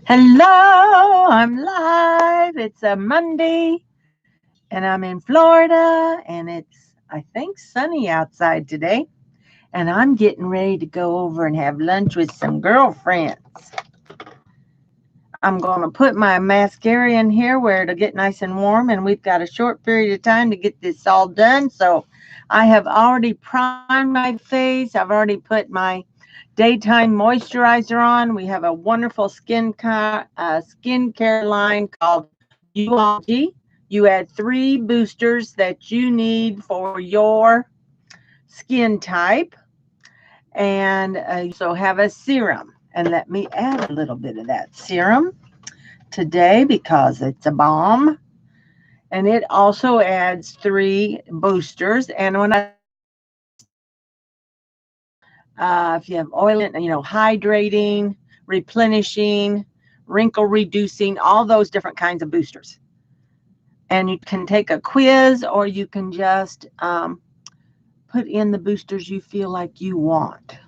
Hello, I'm live. It's a Monday and I'm in Florida and it's, I think, sunny outside today. And I'm getting ready to go over and have lunch with some girlfriends. I'm going to put my mascara in here where it'll get nice and warm. And we've got a short period of time to get this all done. So I have already primed my face. I've already put my daytime moisturizer on. We have a wonderful skincare line called QnDebraofMakeup. You add 3 boosters that you need for your skin type, and you also have a serum. And let me add a little bit of that serum today because it's a bomb. And it also adds 3 boosters. And when I say boosters, if you have oil, hydrating, replenishing, wrinkle reducing, all those different kinds of boosters. And you can take a quiz or you can just put in the boosters you feel like you want.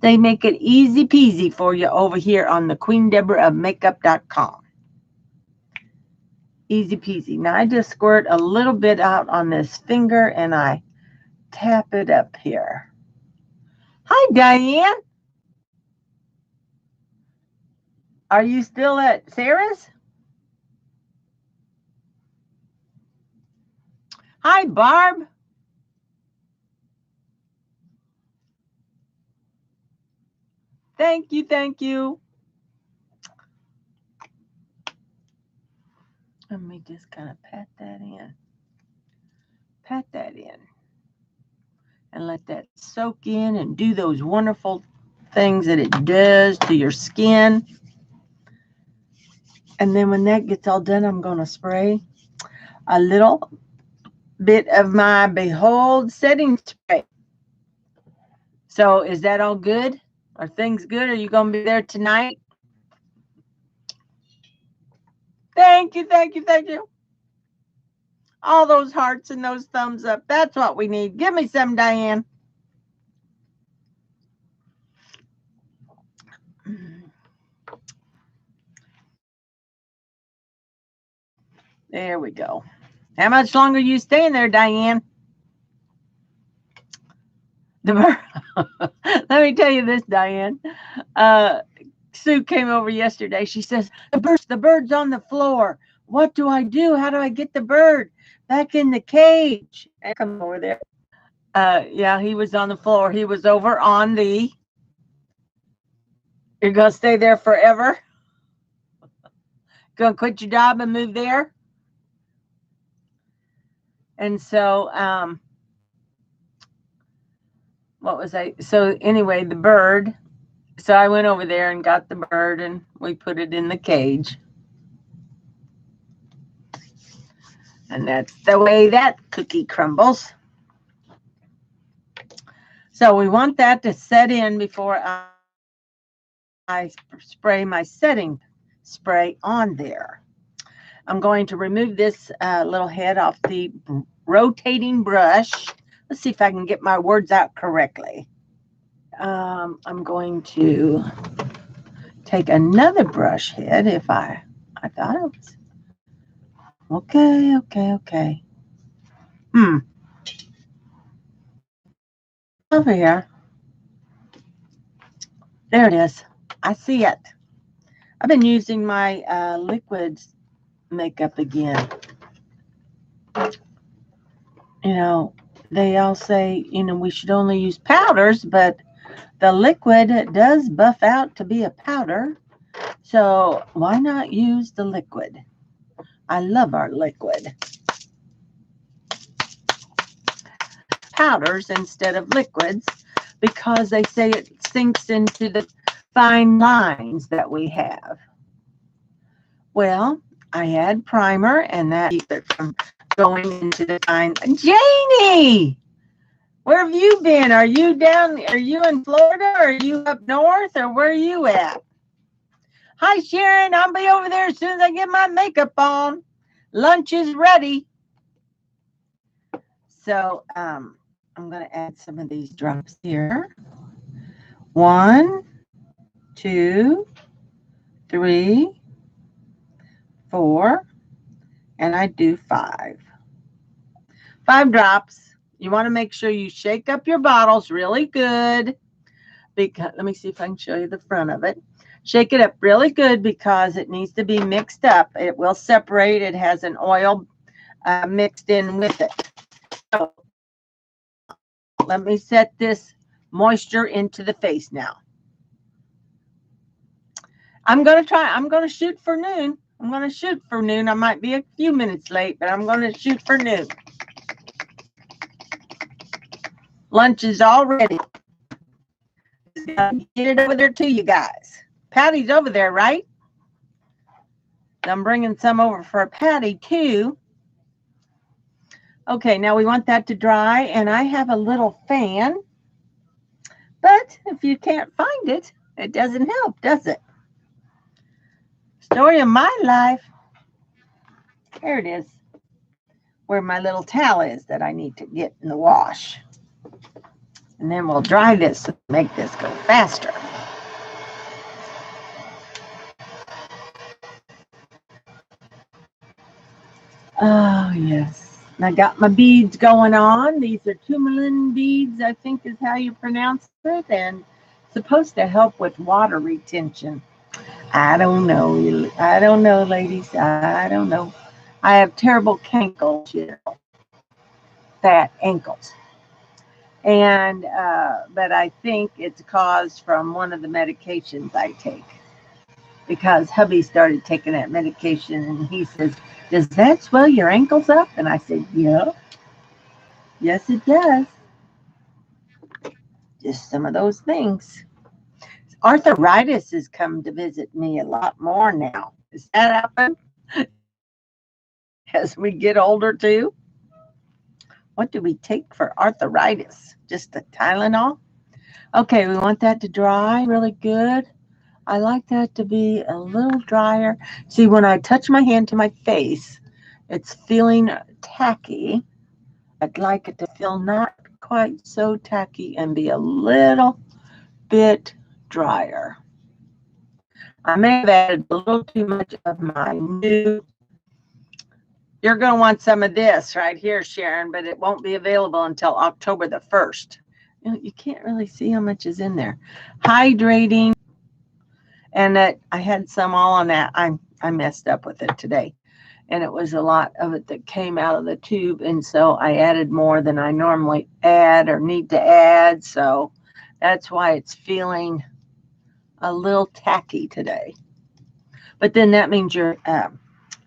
They make it easy peasy for you over here on the QnDebraofMakeup.com. Easy peasy. Now I just squirt a little bit out on this finger and I tap it up here. Hi, Diane. Are you still at Sarah's? Hi, Barb. Thank you, thank you. Let me just kind of pat that in. Pat that in. And let that soak in and do those wonderful things that it does to your skin. And then when that gets all done, I'm going to spray a little bit of my Behold setting spray. So is that all good? Are things good? Are you going to be there tonight? Thank you, thank you, thank you. All those hearts and those thumbs up. That's what we need. Give me some, Diane. There we go. How much longer are you staying there, Diane? Let me tell you this, Diane. Sue came over yesterday. She says, the bird's on the floor. What do I do? How do I get the bird back in the cage? And come over there. Yeah, he was on the floor. He was over on the, you're going to stay there forever? Going to quit your job and move there? And so, what was I? So anyway, the bird. So I went over there and got the bird and we put it in the cage. And that's the way that cookie crumbles. So we want that to set in before I spray my setting spray on there. I'm going to remove this little head off the rotating brush. Let's see if I can get my words out correctly. I'm going to take another brush head if I thought it was. Okay. Over here. There it is. I see it. I've been using my liquid makeup again. You know, they all say, we should only use powders, but the liquid does buff out to be a powder. So why not use the liquid? I love our liquid. Powders instead of liquids because they say it sinks into the fine lines that we have. Well, I add primer and that keeps it from going into the fine. Janie, where have you been? Are you in Florida or are you up north or where are you at? Hi, Sharon. I'll be over there as soon as I get my makeup on. Lunch is ready. So I'm going to add some of these drops here. 1, 2, 3, 4, and I do 5. 5 drops. You want to make sure you shake up your bottles really good. Because, let me see if I can show you the front of it. Shake it up really good because it needs to be mixed up. It will separate. It has an oil mixed in with it. So let me set this moisture into the face now. I'm going to shoot for noon. I might be a few minutes late, but I'm going to shoot for noon. Lunch is all ready. Get it over there to you guys. Patty's over there, right? I'm bringing some over for Patty too. Okay, now we want that to dry, and I have a little fan. But if you can't find it, it doesn't help, does it? Story of my life. Here it is, where my little towel is that I need to get in the wash. And then we'll dry this to make this go faster. Oh, yes. And I got my beads going on. These are tourmaline beads, I think is how you pronounce it. And supposed to help with water retention. I don't know, ladies. I don't know. I have terrible ankles, fat ankles. And, but I think it's caused from one of the medications I take. Because hubby started taking that medication, and he says, does that swell your ankles up? And I said, yeah. Yes, it does. Just some of those things. Arthritis has come to visit me a lot more now. Does that happen as we get older too? What do we take for arthritis? Just the Tylenol? Okay, we want that to dry really good. I like that to be a little drier. See, when I touch my hand to my face, it's feeling tacky. I'd like it to feel not quite so tacky and be a little bit drier. I may have added a little too much of my new. You're going to want some of this right here, Sharon, but it won't be available until October the 1st. You can't really see how much is in there. Hydrating. And that I had some all on that. I messed up with it today. And it was a lot of it that came out of the tube. And so I added more than I normally add or need to add. So that's why it's feeling a little tacky today. But then that means your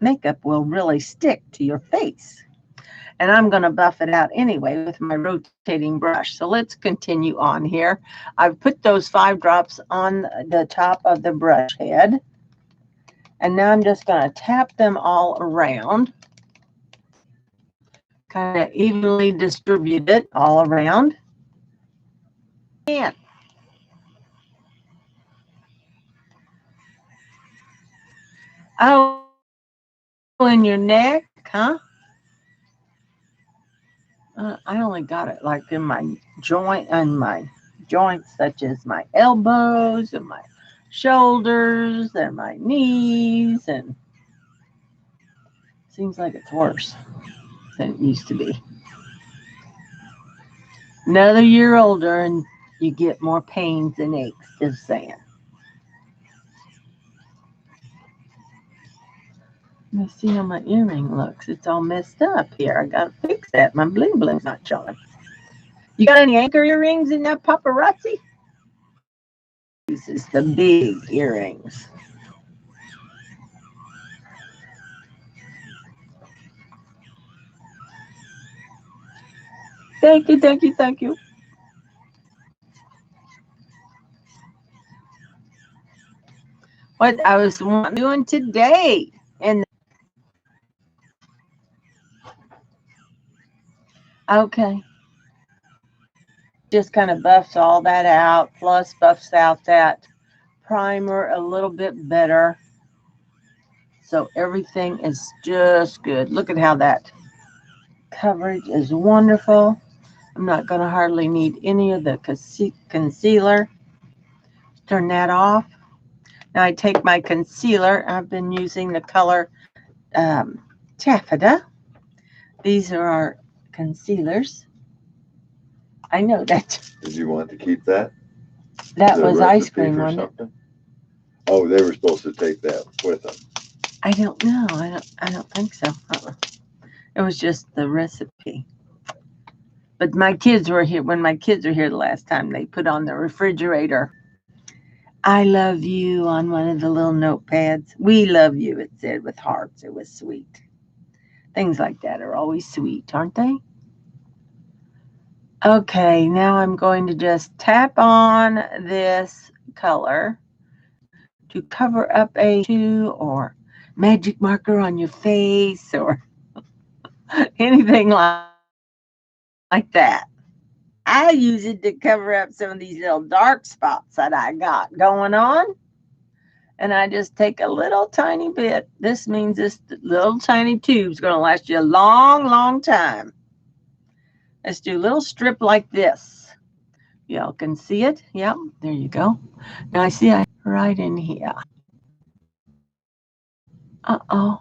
makeup will really stick to your face. And I'm going to buff it out anyway with my rotating brush. So let's continue on here. I've put those 5 drops on the top of the brush head. And now I'm just going to tap them all around. Kind of evenly distribute it all around. And oh, in your neck, huh? I only got it like in my joint and my joints, such as my elbows and my shoulders and my knees, and seems like it's worse than it used to be. Another year older and you get more pains and aches, just saying. Let's see how my earring looks. It's all messed up here. I gotta fix that. My bling bling's not showing. You got any anchor earrings in that paparazzi? This is the big earrings. Thank you, thank you, thank you. What I was doing today. And okay. Just kind of buffs all that out, plus buffs out that primer a little bit better. So everything is just good. Look at how that coverage is wonderful. I'm not going to hardly need any of the concealer. Turn that off. Now I take my concealer. I've been using the color Taffeta. These are our concealers. I know that. Did you want to keep that? That was ice cream, wasn't it? Oh, they were supposed to take that with them. I don't know. I don't think so. It was just the recipe. But my kids were here. When my kids were here the last time, they put on the refrigerator, "I love you" on one of the little notepads. "We love you," it said with hearts. It was sweet. Things like that are always sweet, aren't they? Okay, now I'm going to just tap on this color to cover up a tattoo or magic marker on your face or anything like that. I use it to cover up some of these little dark spots that I got going on. And I just take a little tiny bit. This means this little tiny tube is going to last you a long, long time. Let's do a little strip like this. Y'all can see it. Yep, there you go. Now I see I right in here. Uh-oh.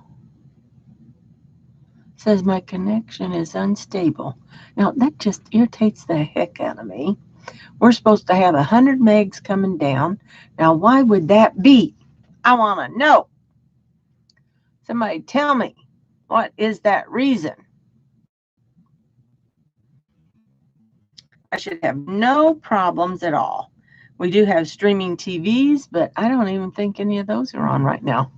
Says my connection is unstable. Now that just irritates the heck out of me. We're supposed to have 100 megs coming down. Now why would that be? I want to know. Somebody tell me, what is that reason? I should have no problems at all. We do have streaming TVs, but I don't even think any of those are on right now.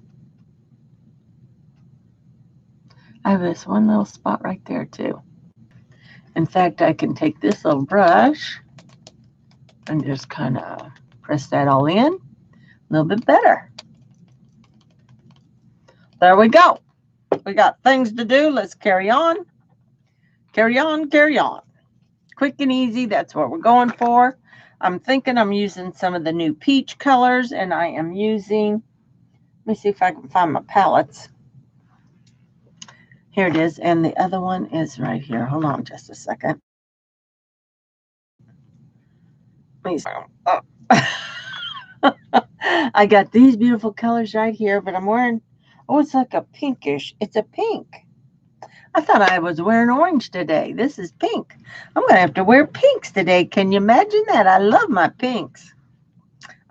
I have this one little spot right there too. In fact, I can take this little brush and just kind of press that all in a little bit better. There we go. We got things to do. Let's carry on. Carry on, carry on. Quick and easy, that's what we're going for. I'm thinking I'm using some of the new peach colors, and I am using, let me see if I can find my palettes. Here it is, and the other one is right here. Hold on just a second. Oh. I got these beautiful colors right here, but I'm wearing, oh, it's like a pinkish. It's a pink. I thought I was wearing orange today. This is pink. I'm going to have to wear pinks today. Can you imagine that? I love my pinks.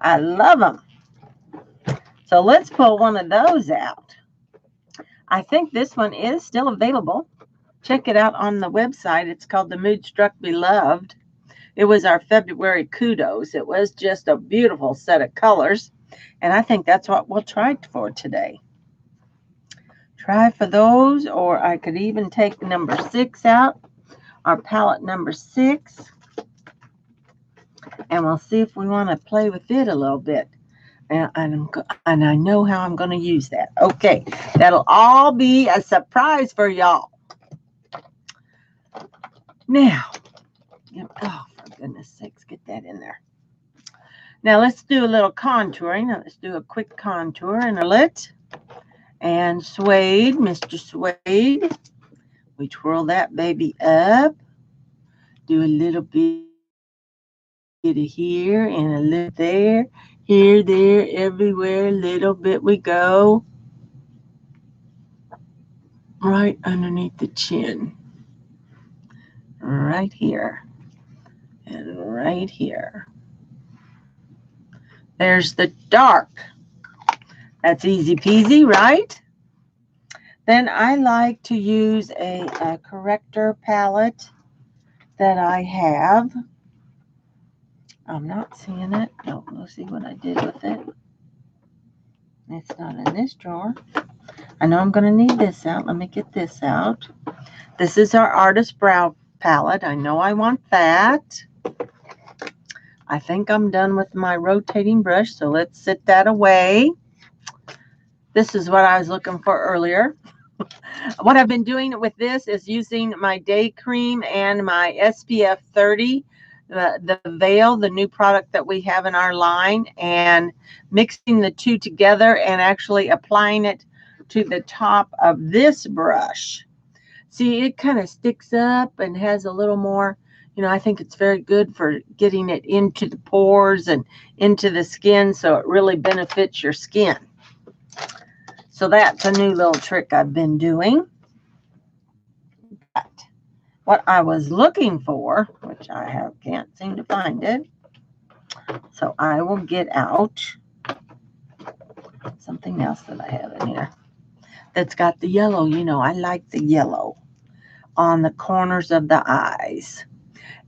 I love them. So let's pull one of those out. I think this one is still available. Check it out on the website. It's called the Moodstruck Beloved. It was our February kudos. It was just a beautiful set of colors. And I think that's what we'll try for today. Try for those, or I could even take number 6 out, our palette number 6. And we'll see if we want to play with it a little bit. And I know how I'm going to use that. Okay, that'll all be a surprise for y'all. Now, oh, for goodness sakes, get that in there. Now, let's do a little contouring. Now, let's do a quick contour and a lit. And suede, Mr. Suede. We twirl that baby up. Do a little bit of here and a little there. Here, there, everywhere, a little bit we go. Right underneath the chin. Right here. And right here. There's the dark. That's easy peasy, right? Then I like to use a corrector palette that I have. I'm not seeing it. No, we'll see what I did with it. It's not in this drawer. I know I'm going to need this out. Let me get this out. This is our Artist Brow palette. I know I want that. I think I'm done with my rotating brush, so let's set that away. This is what I was looking for earlier. What I've been doing with this is using my day cream and my SPF 30, the Veil, the new product that we have in our line, and mixing the two together and actually applying it to the top of this brush. See, it kind of sticks up and has a little more, You know, I think it's very good for getting it into the pores and into the skin, so it really benefits your skin. So that's a new little trick I've been doing. But what I was looking for, which I can't seem to find it, so I will get out something else that I have in here that's got the yellow. You know, I like the yellow on the corners of the eyes.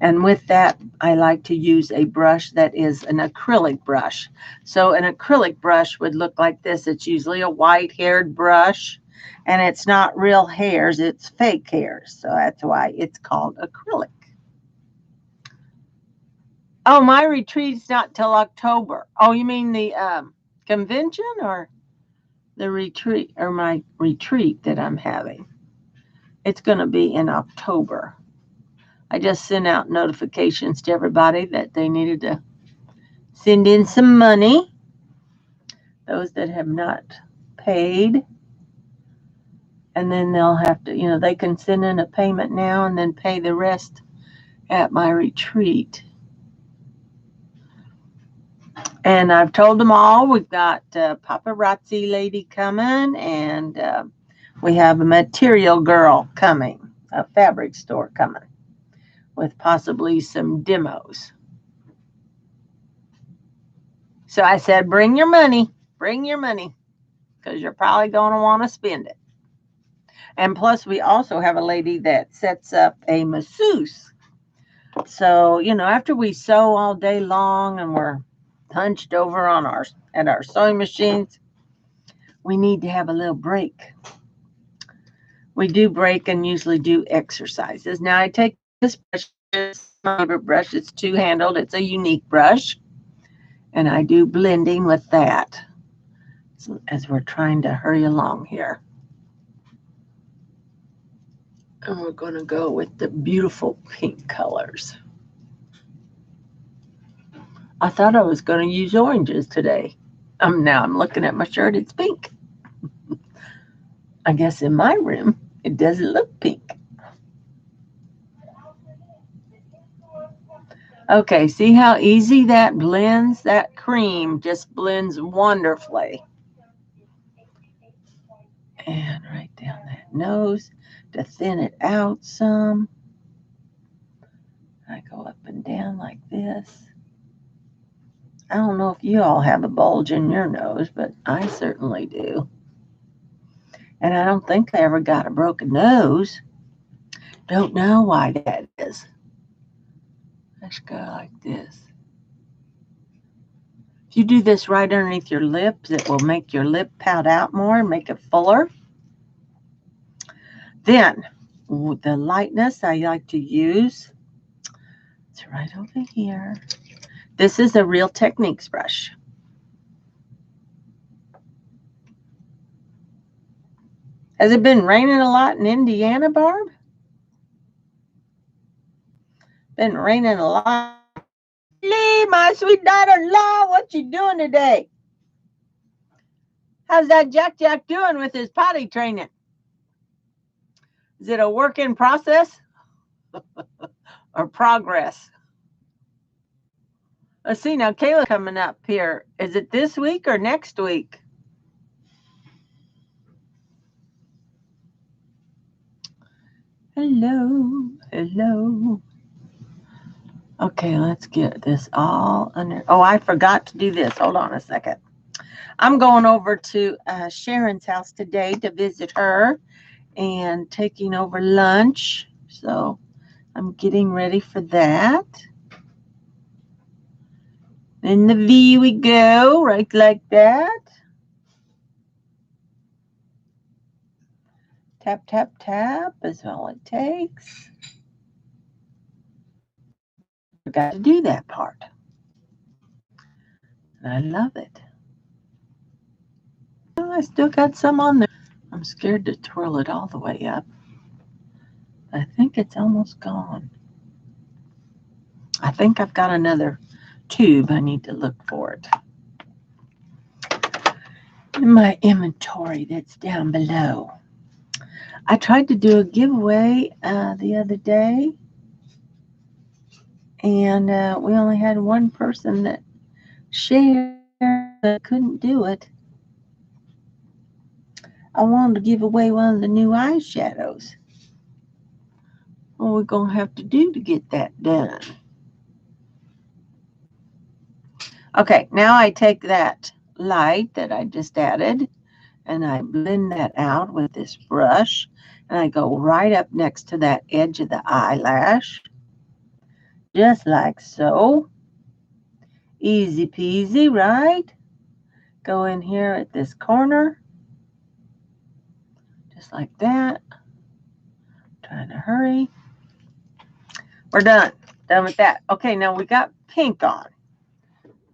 And with that, I like to use a brush that is an acrylic brush. So an acrylic brush would look like this. It's usually a white-haired brush, and it's not real hairs, it's fake hairs. So that's why it's called acrylic. Oh, my retreat's not till October. Oh, you mean the convention or the retreat, or my retreat that I'm having? It's going to be in October. I just sent out notifications to everybody that they needed to send in some money. Those that have not paid. And then they'll have to, you know, they can send in a payment now and then pay the rest at my retreat. And I've told them all we've got a paparazzi lady coming, and we have a material girl coming, a fabric store coming, with possibly some demos. So I said, bring your money, because you're probably going to want to spend it. And plus, we also have a lady that sets up a masseuse. So, you know, after we sew all day long and we're hunched over on at our sewing machines, we need to have a little break. We do break and usually do exercises. Now, I take this brush, my favorite brush. It's two-handled. It's a unique brush. And I do blending with that as we're trying to hurry along here. And we're going to go with the beautiful pink colors. I thought I was going to use oranges today. Now I'm looking at my shirt. It's pink. I guess in my room, it doesn't look pink. Okay, see how easy that blends? That cream just blends wonderfully. And right down that nose to thin it out some. I go up and down like this. I don't know if you all have a bulge in your nose, but I certainly do. And I don't think I ever got a broken nose. Don't know why that is. Let's go like this. If you do this right underneath your lips, it will make your lip pout out more and make it fuller. Then, the lightness I like to use, it's right over here. This is a Real Techniques brush. Has it been raining a lot in Indiana, Barb? Been raining a lot. Lee, my sweet daughter-in-law, what you doing today? How's that Jack doing with his potty training? Is it a work in process or progress? Let's see now, Kayla coming up here. Is it this week or next week? Hello, hello. Okay, let's get this all under. Oh, I forgot to do this. Hold on a second. I'm going over to Sharon's house today to visit her and taking over lunch. So I'm getting ready for that. In the V we go, right like that. Tap, tap, tap is all it takes. Forgot to do that part. And I love it. Oh, I still got some on there. I'm scared to twirl it all the way up. I think it's almost gone. I think I've got another tube. I need to look for it. In my inventory that's down below. I tried to do a giveaway the other day. And we only had one person that shared that couldn't do it. I wanted to give away one of the new eyeshadows. What we're going to have to do to get that done. Okay, now I take that light that I just added and I blend that out with this brush, and I go right up next to that edge of the eyelash, just like so. Easy peasy, right? Go in here at this corner, just like that. Trying to hurry. We're done. Done with that. Okay, now we got pink on.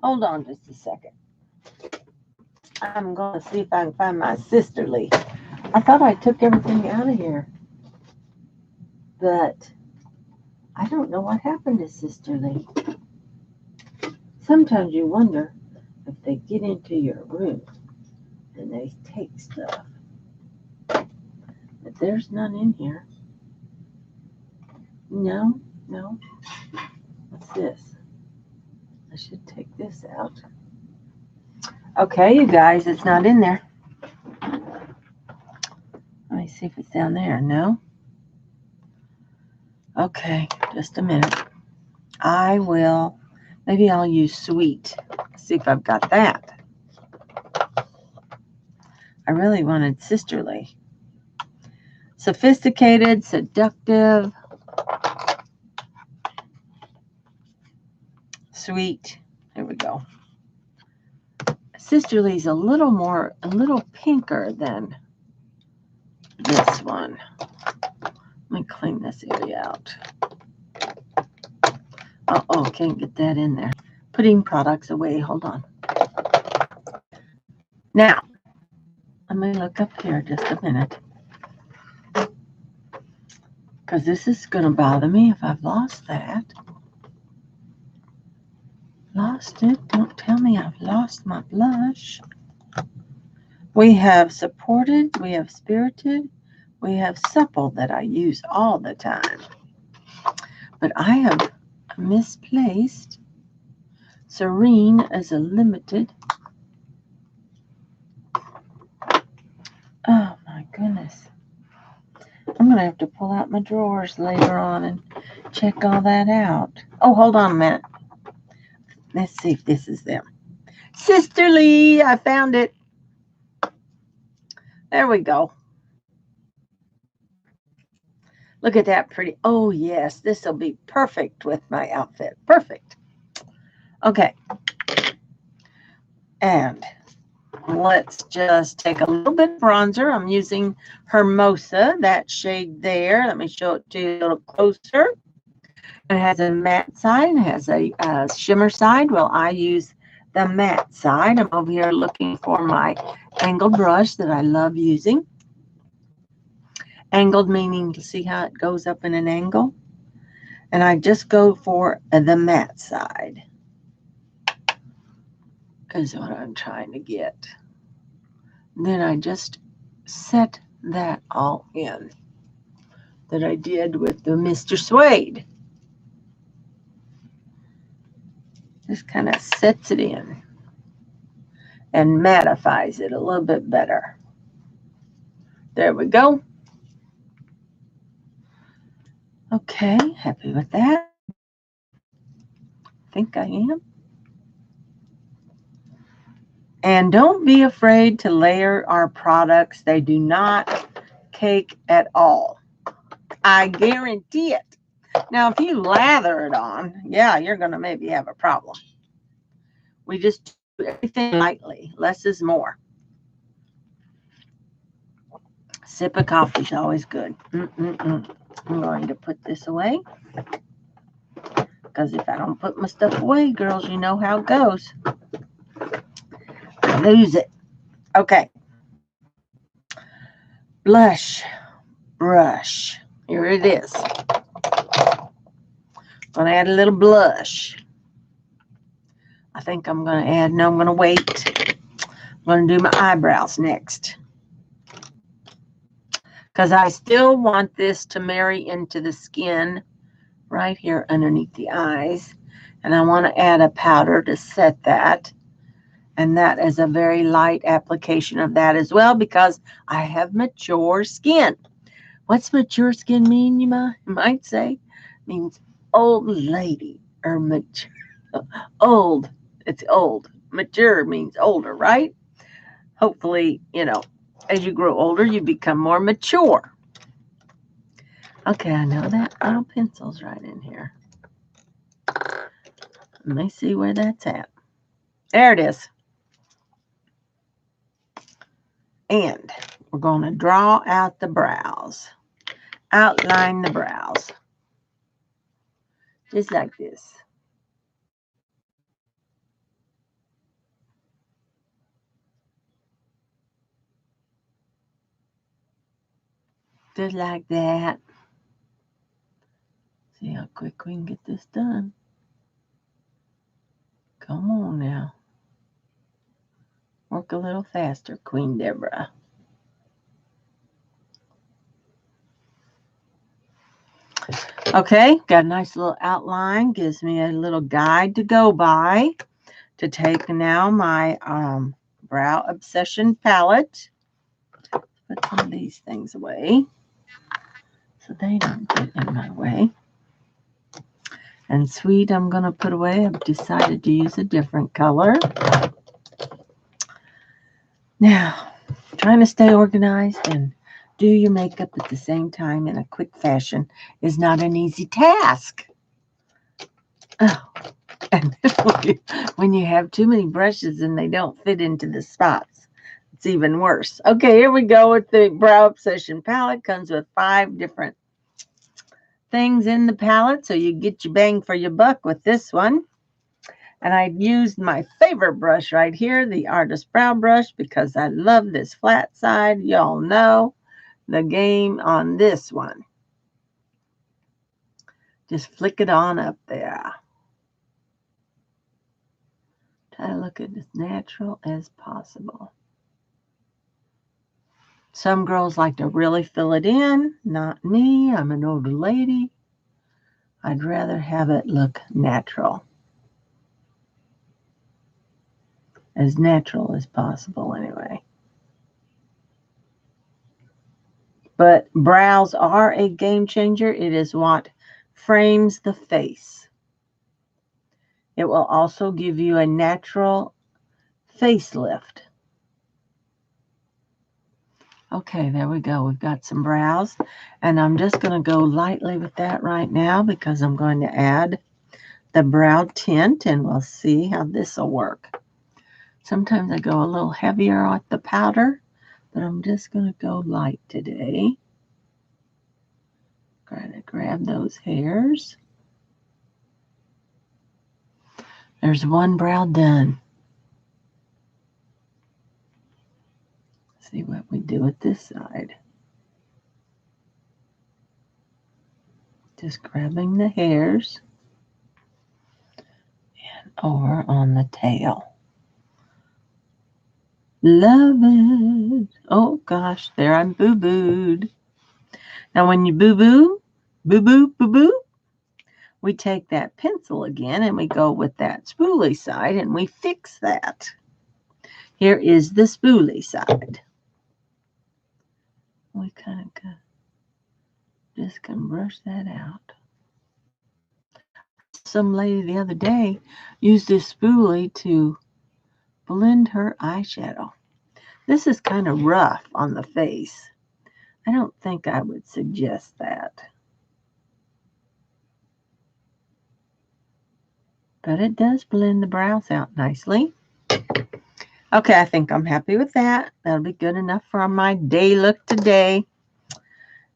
Hold on just a second. I'm going to see if I can find my sisterly. I thought I took everything out of here, but I don't know what happened to sisterly. Sometimes you wonder if they get into your room and they take stuff. But there's none in here. No. What's this? I should take this out. Okay, you guys, it's not in there. Let me see if it's down there. No? Okay, just a minute. Maybe I'll use sweet. See if I've got that. I really wanted sisterly. Sophisticated, seductive, sweet. Here we go. Sisterly's a little pinker than this one. Let me clean this area out. Uh-oh, can't get that in there. Putting products away. Hold on. Now, let me look up here just a minute. Because this is going to bother me if I've lost that. Lost it? Don't tell me I've lost my blush. We have supported, we have spirited, we have supple that I use all the time. But I have misplaced serene as a limited. Oh my goodness. I'm going to have to pull out my drawers later on and check all that out. Oh, hold on a minute. Let's see if this is them. Sisterly, I found it. There we go. Look at that pretty. Oh, yes, this will be perfect with my outfit. Perfect. Okay. And let's just take a little bit of bronzer. I'm using Hermosa, that shade there. Let me show it to you a little closer. It has a matte side. It has a shimmer side. Well, I use the matte side. I'm over here looking for my angled brush that I love using. Angled meaning to see how it goes up in an angle. And I just go for the matte side. Is what I'm trying to get. Then I just set that all in that I did with the Mr. Suede. Just kind of sets it in and mattifies it a little bit better. There we go. Okay, happy with that. I think I am. And don't be afraid to layer our products. They do not cake at all. I guarantee it. Now, if you lather it on, yeah, you're going to maybe have a problem. We just do everything lightly. Less is more. Sip of coffee is always good. I'm going to put this away. Because if I don't put my stuff away, girls, you know how it goes. I lose it. Okay. Blush brush. Here it is. I'm going to add a little blush. I think I'm going to add, no, I'm going to wait. I'm going to do my eyebrows next. Because I still want this to marry into the skin right here underneath the eyes. And I want to add a powder to set that. And that is a very light application of that as well because I have mature skin. What's mature skin mean, you might say? It means old lady or mature. Old. It's old. Mature means older, right? Hopefully, as you grow older, you become more mature. Okay, I know that little pencil's right in here. Let me see where that's at. There it is. And we're going to draw out the brows. Outline the brows. Just like this. Just like that. See how quick we can get this done. Come on now. Work a little faster, Queen Deborah. Okay, got a nice little outline. Gives me a little guide to go by. To take now my Brow Obsession palette. Put some of these things away so they don't get in my way. And sweet, I'm going to put away. I've decided to use a different color. Now, trying to stay organized and do your makeup at the same time in a quick fashion is not an easy task. Oh, and when you have too many brushes and they don't fit into the spots, it's even worse. Okay, here we go with the Brow Obsession palette. Comes with 5 different things in the palette, so you get your bang for your buck with this one. And I used my favorite brush right here, the Artist Brow Brush, because I love this flat side. Y'all know the game on this one. Just flick it on up there. Try to look as natural as possible. Some girls like to really fill it in. Not me. I'm an older lady. I'd rather have it look natural. As natural as possible, anyway. But brows are a game changer. It is what frames the face. It will also give you a natural facelift. Okay, there we go. We've got some brows. And I'm just going to go lightly with that right now because I'm going to add the brow tint and we'll see how this will work. Sometimes I go a little heavier with the powder, but I'm just going to go light today. Try to grab those hairs. There's one brow done. See what we do with this side. Just grabbing the hairs and over on the tail. Love it. Oh gosh, there I'm boo-booed. Now when you boo-boo, boo-boo, we take that pencil again and we go with that spoolie side and we fix that. Here is the spoolie side. We kind of just can brush that out. Some lady the other day used this spoolie to blend her eyeshadow. This is kind of rough on the face. I don't think I would suggest that. But it does blend the brows out nicely. Okay, I think I'm happy with that. That'll be good enough for my day look today.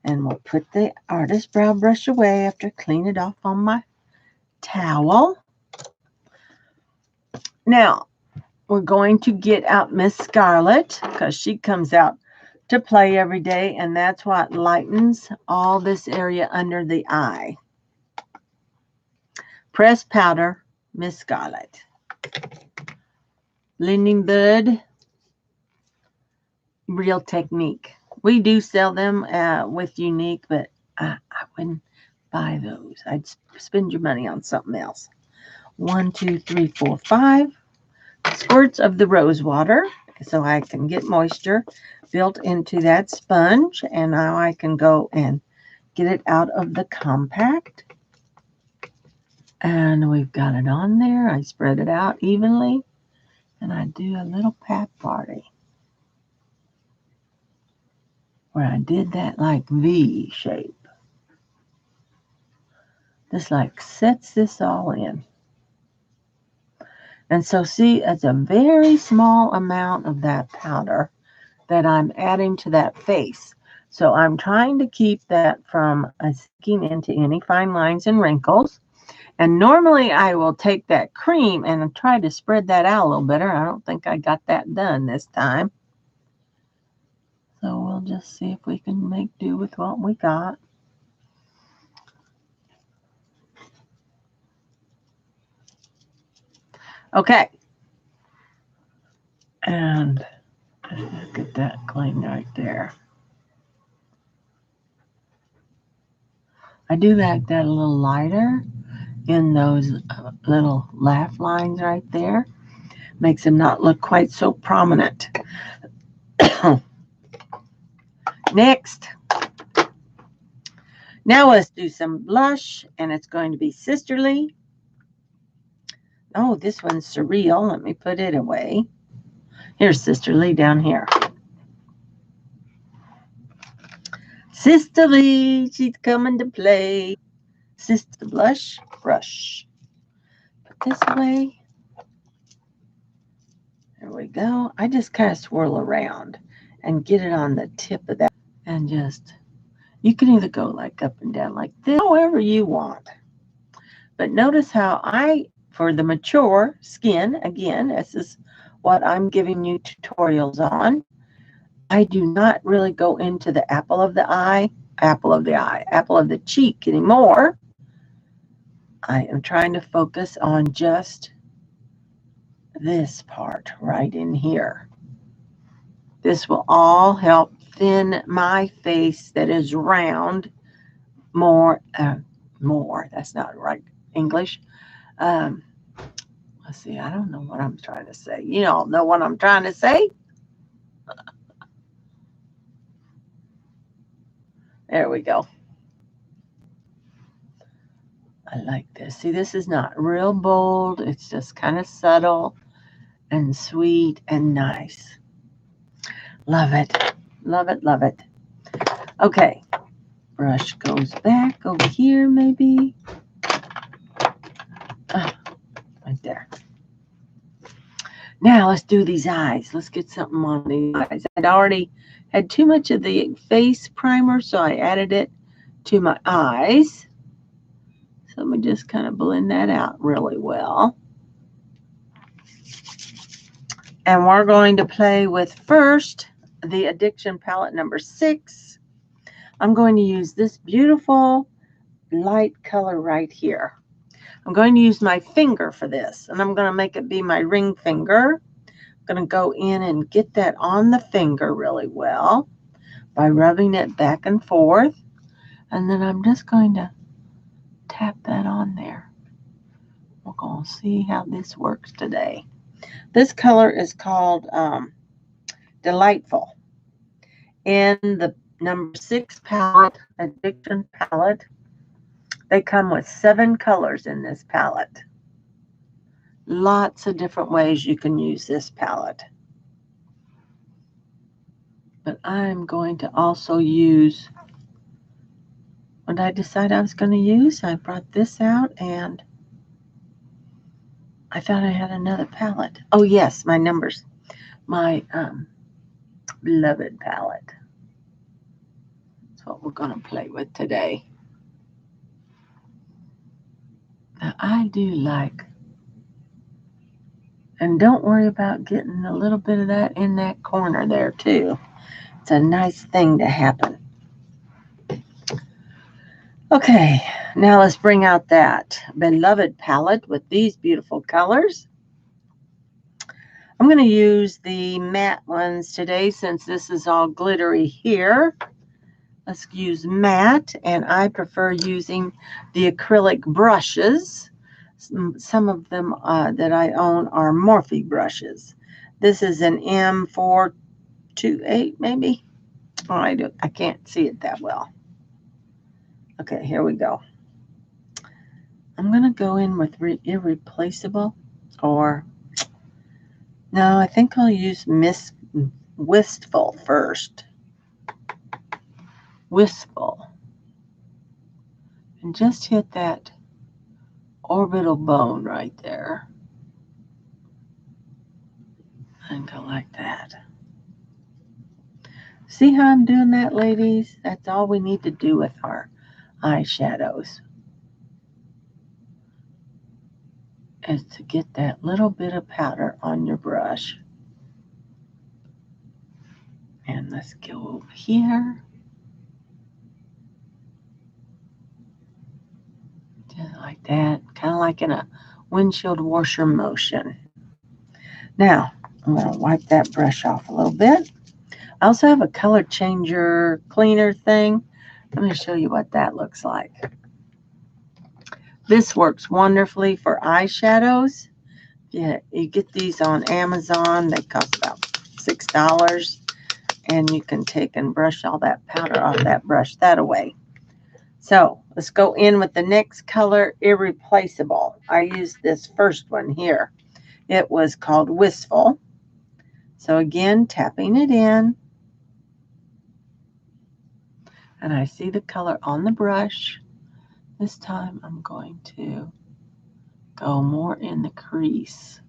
And we'll put the Artist Brow Brush away after I clean it off on my towel. Now, we're going to get out Miss Scarlet because she comes out to play every day, and that's what lightens all this area under the eye. Press powder, Miss Scarlet. Blending Bud, Real Technique. We do sell them with Unique, but I wouldn't buy those. I'd spend your money on something else. 1, 2, 3, 4, 5 squirts of the rose water so I can get moisture built into that sponge. And now I can go and get it out of the compact. And we've got it on there. I spread it out evenly. And I do a little pat party where I did that like V shape. This like sets this all in. And so see, it's a very small amount of that powder that I'm adding to that face. So I'm trying to keep that from sinking into any fine lines and wrinkles. And normally I will take that cream and try to spread that out a little better. I don't think I got that done this time. So we'll just see if we can make do with what we got. Okay. And let's get that clean right there. I do like that a little lighter in those little laugh lines right there. Makes them not look quite so prominent. Next. Now let's do some blush, and it's going to be Sisterly. Oh, this one's Surreal. Let me put it away. Here's Sisterly down here. Sisterly, she's coming to play. Sister blush brush. Put this away. There we go. I just kind of swirl around and get it on the tip of that. And just, you can either go like up and down like this, however you want. But notice how for the mature skin, again, this is what I'm giving you tutorials on. I do not really go into the apple of the cheek anymore. I am trying to focus on just this part right in here. This will all help thin my face that is round more. That's not right English. Let's see. I don't know what I'm trying to say. You all know what I'm trying to say. There we go. I like this. See, this is not real bold. It's just kind of subtle and sweet and nice. Love it. Love it. Love it. Okay. Brush goes back over here, maybe. Right there. Now let's do these eyes. Let's get something on these eyes. I'd already had too much of the face primer, so I added it to my eyes. So let me just kind of blend that out really well. And we're going to play with first the Addiction palette number 6. I'm going to use this beautiful light color right here. I'm going to use my finger for this, and I'm going to make it be my ring finger. I'm going to go in and get that on the finger really well by rubbing it back and forth. And then I'm just going to tap that on there. We're going to see how this works today. This color is called Delightful. In the number 6 palette, Addiction palette, they come with 7 colors in this palette. Lots of different ways you can use this palette. But I'm going to also use, what did I decide I was going to use? I brought this out and I thought I had another palette. Oh yes, my numbers. My beloved palette. That's what we're going to play with today. Now I do like, and don't worry about getting a little bit of that in that corner there too. It's a nice thing to happen. Okay, now let's bring out that beloved palette with these beautiful colors. I'm going to use the matte ones today since this is all glittery here. Let's use matte, and I prefer using the acrylic brushes. Some of them that I own are Morphe brushes. This is an M428 maybe. Oh, I can't see it that well. Okay, here we go. I'm going to go in with Irreplaceable, or no, I think I'll use Wistful first. Wistful. And just hit that orbital bone right there. And go like that. See how I'm doing that, ladies? That's all we need to do with our eyeshadows, is to get that little bit of powder on your brush. And let's go over here. Just like that, kind of like in a windshield washer motion. Now, I'm going to wipe that brush off a little bit. I also have a color changer cleaner thing. Let me show you what that looks like. This works wonderfully for eyeshadows. Yeah, you get these on Amazon. They cost about $6. And you can take and brush all that powder off that brush that away. So let's go in with the next color, Irreplaceable. I used this first one here. It was called Wistful. So again, tapping it in. And I see the color on the brush. This time I'm going to go more in the crease.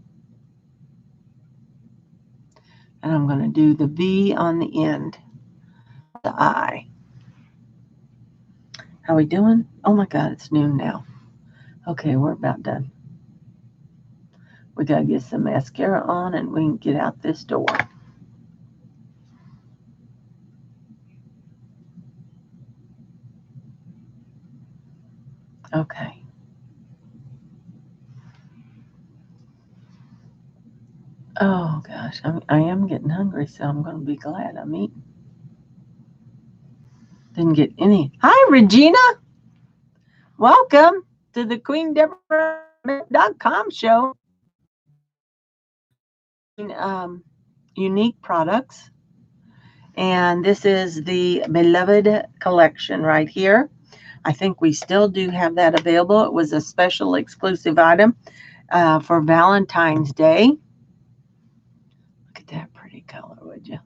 And I'm going to do the V on the end, the eye. How we doing? Oh my God, it's noon now. Okay, we're about done. We got to get some mascara on and we can get out this door. Okay. Oh gosh, I am getting hungry, so I'm going to be glad I'm eating. Didn't get any. Hi, Regina. Welcome to the QnDebraofMakeup.com show. Unique products. And this is the Beloved collection right here. I think we still do have that available. It was a special exclusive item for Valentine's Day. Look at that pretty color, would you?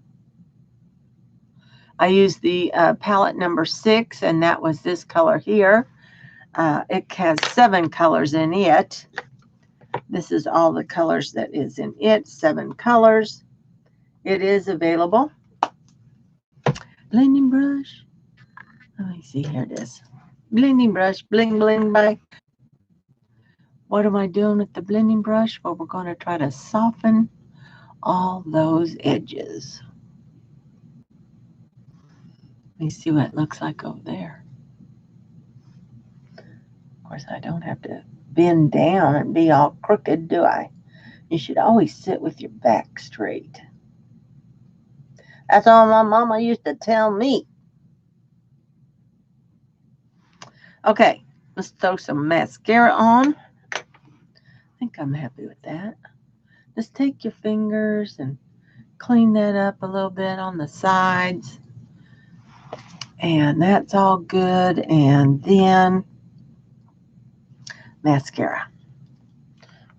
I used the palette number 6, and that was this color here. It has 7 colors in it. This is all the colors that is in it, 7 colors. It is available. Blending brush. Let me see, here it is. Blending brush, bling, bling, bye. What am I doing with the blending brush? Well, we're going to try to soften all those edges. Let me see what it looks like over there. Of course, I don't have to bend down and be all crooked, do I? You should always sit with your back straight. That's all my mama used to tell me. Okay, let's throw some mascara on. I think I'm happy with that. Just take your fingers and clean that up a little bit on the sides. And that's all good. And then mascara.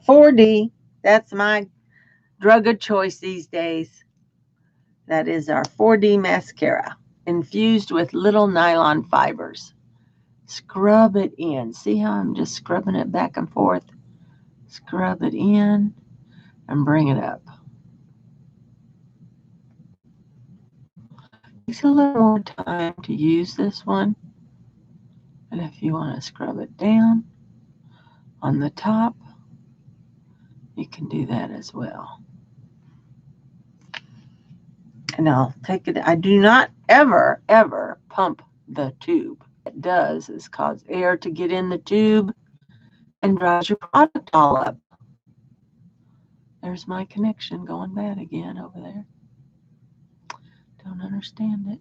4D, that's my drug of choice these days. That is our 4D mascara, infused with little nylon fibers. Scrub it in. See how I'm just scrubbing it back and forth? Scrub it in and bring it up. It takes a little more time to use this one. And if you want to scrub it down on the top, you can do that as well. And I'll take it. I do not ever, ever pump the tube. What it does is cause air to get in the tube and dries your product all up. There's my connection going bad again over there. Don't understand it.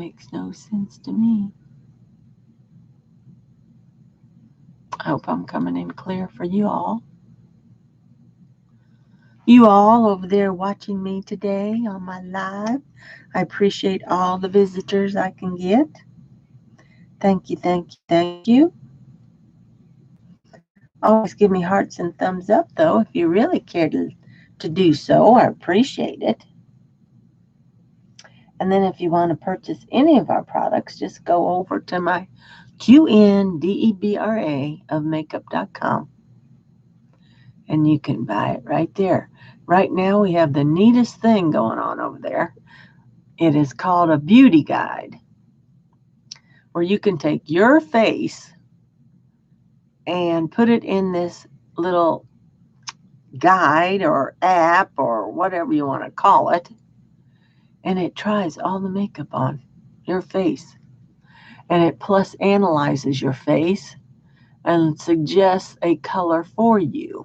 makes no sense to me. I hope I'm coming in clear for you all. You all over there watching me today on my live. I appreciate all the visitors I can get. Thank you, thank you, thank you. Always give me hearts and thumbs up, though, if you really care to do so. I appreciate it. And then if you want to purchase any of our products, just go over to my QnDebraofMakeup.com and you can buy it right there. Right now we have the neatest thing going on over there. It is called a beauty guide, where you can take your face and put it in this little guide or app or whatever you want to call it, and it tries all the makeup on your face, and it plus analyzes your face and suggests a color for you.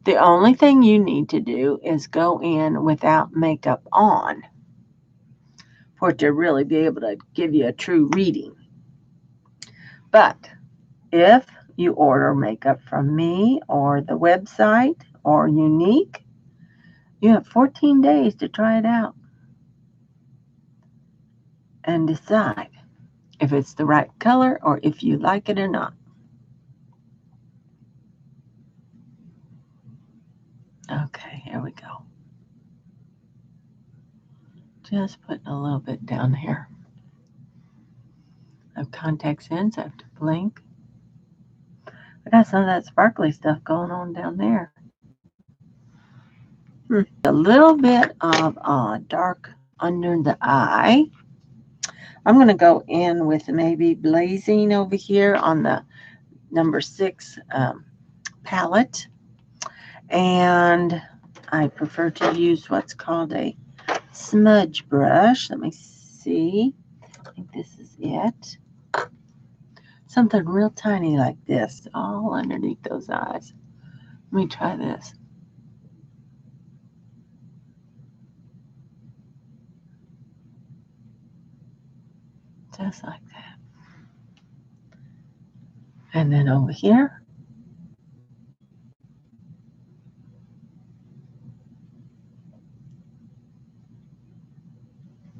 The only thing you need to do is go in without makeup on for it to really be able to give you a true reading. But if you order makeup from me or the website or Unique, you have 14 days to try it out and decide if it's the right color or if you like it or not. Okay, here we go. Just putting a little bit down here. I have contacts in, so I have to blink. I got some of that sparkly stuff going on down there. A little bit of dark under the eye. I'm going to go in with maybe blazing over here on the number 6 palette. And I prefer to use what's called a smudge brush. Let me see. I think this is it. Something real tiny like this, all underneath those eyes. Let me try this. Just like that. And then over here.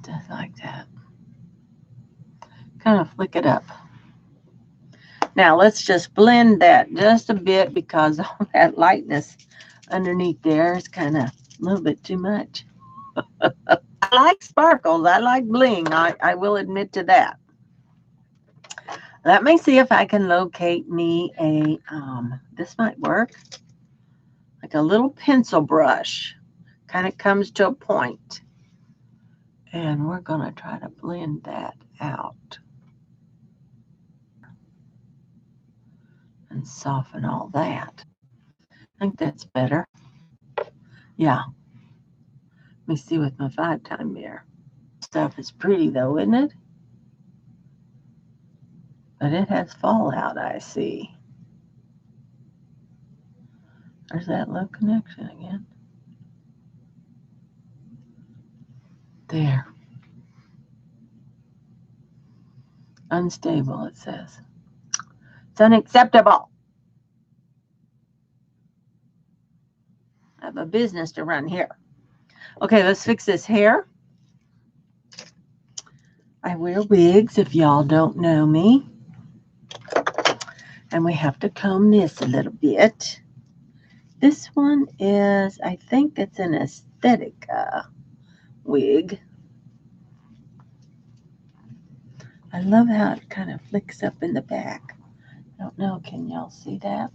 Just like that. Kind of flick it up. Now let's just blend that just a bit because all that lightness underneath there is kind of a little bit too much. I like sparkles. I like bling. I will admit to that. Let me see if I can locate me a, this might work, like a little pencil brush. Kind of comes to a point. And we're going to try to blend that out. And soften all that. I think that's better. Yeah. Let me see with my 5-time mirror. Stuff is pretty though, isn't it? But it has fallout, I see. There's that low connection again. There. Unstable, it says. It's unacceptable. I have a business to run here. Okay, let's fix this hair. I wear wigs if y'all don't know me. And we have to comb this a little bit. This one is, I think it's an aesthetic wig. I love how it kind of flicks up in the back. I don't know, can y'all see that?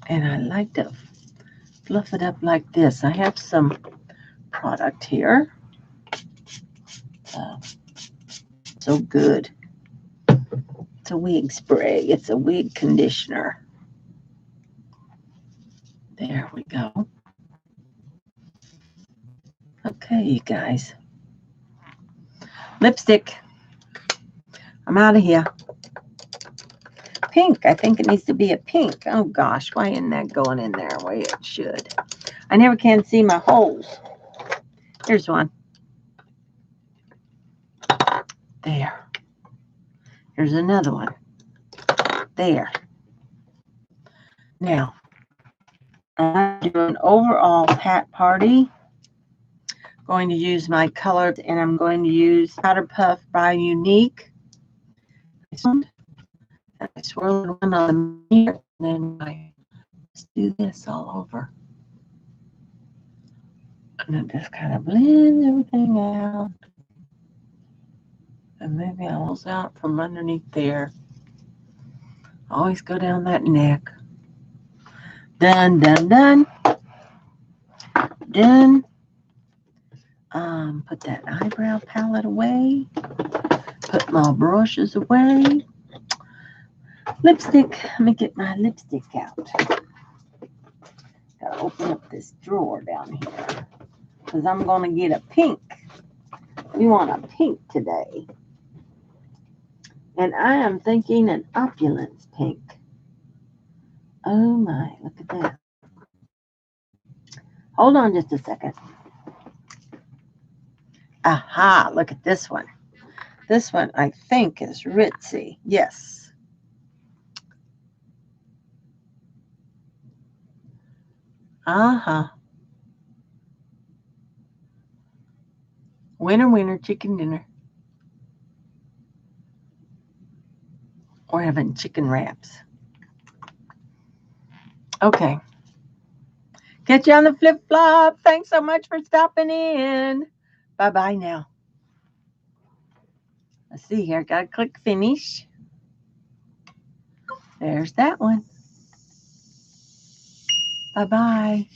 And I like to fluff it up like this. I have some product here. So good. It's a wig spray. It's a wig conditioner. There we go. Okay, you guys. Lipstick. I'm out of here. Pink. I think it needs to be a pink. Oh gosh, why isn't that going in there the way it should? I never can see my holes. Here's one. There. Here's another one. There. Now, I'm going to do an overall pat party. Going to use my color, and I'm going to use Powder Puff by Unique. I swirl one on the mirror, and then I just do this all over. And it just kind of blends everything out. And maybe I'll close out from underneath there. Always go down that neck. Done, done, done. Done. Put that eyebrow palette away. Put my brushes away. Lipstick. Let me get my lipstick out. Gotta open up this drawer down here, because I'm going to get a pink. We want a pink today. And I am thinking an opulence pink. Oh my, look at that. Hold on just a second. Aha, look at this one. This one I think is ritzy. Yes. Winner, winner, chicken dinner. We're having chicken wraps. Okay. Catch you on the flip flop. Thanks so much for stopping in. Bye-bye now. Let's see here. Got to click finish. There's that one. Bye-bye.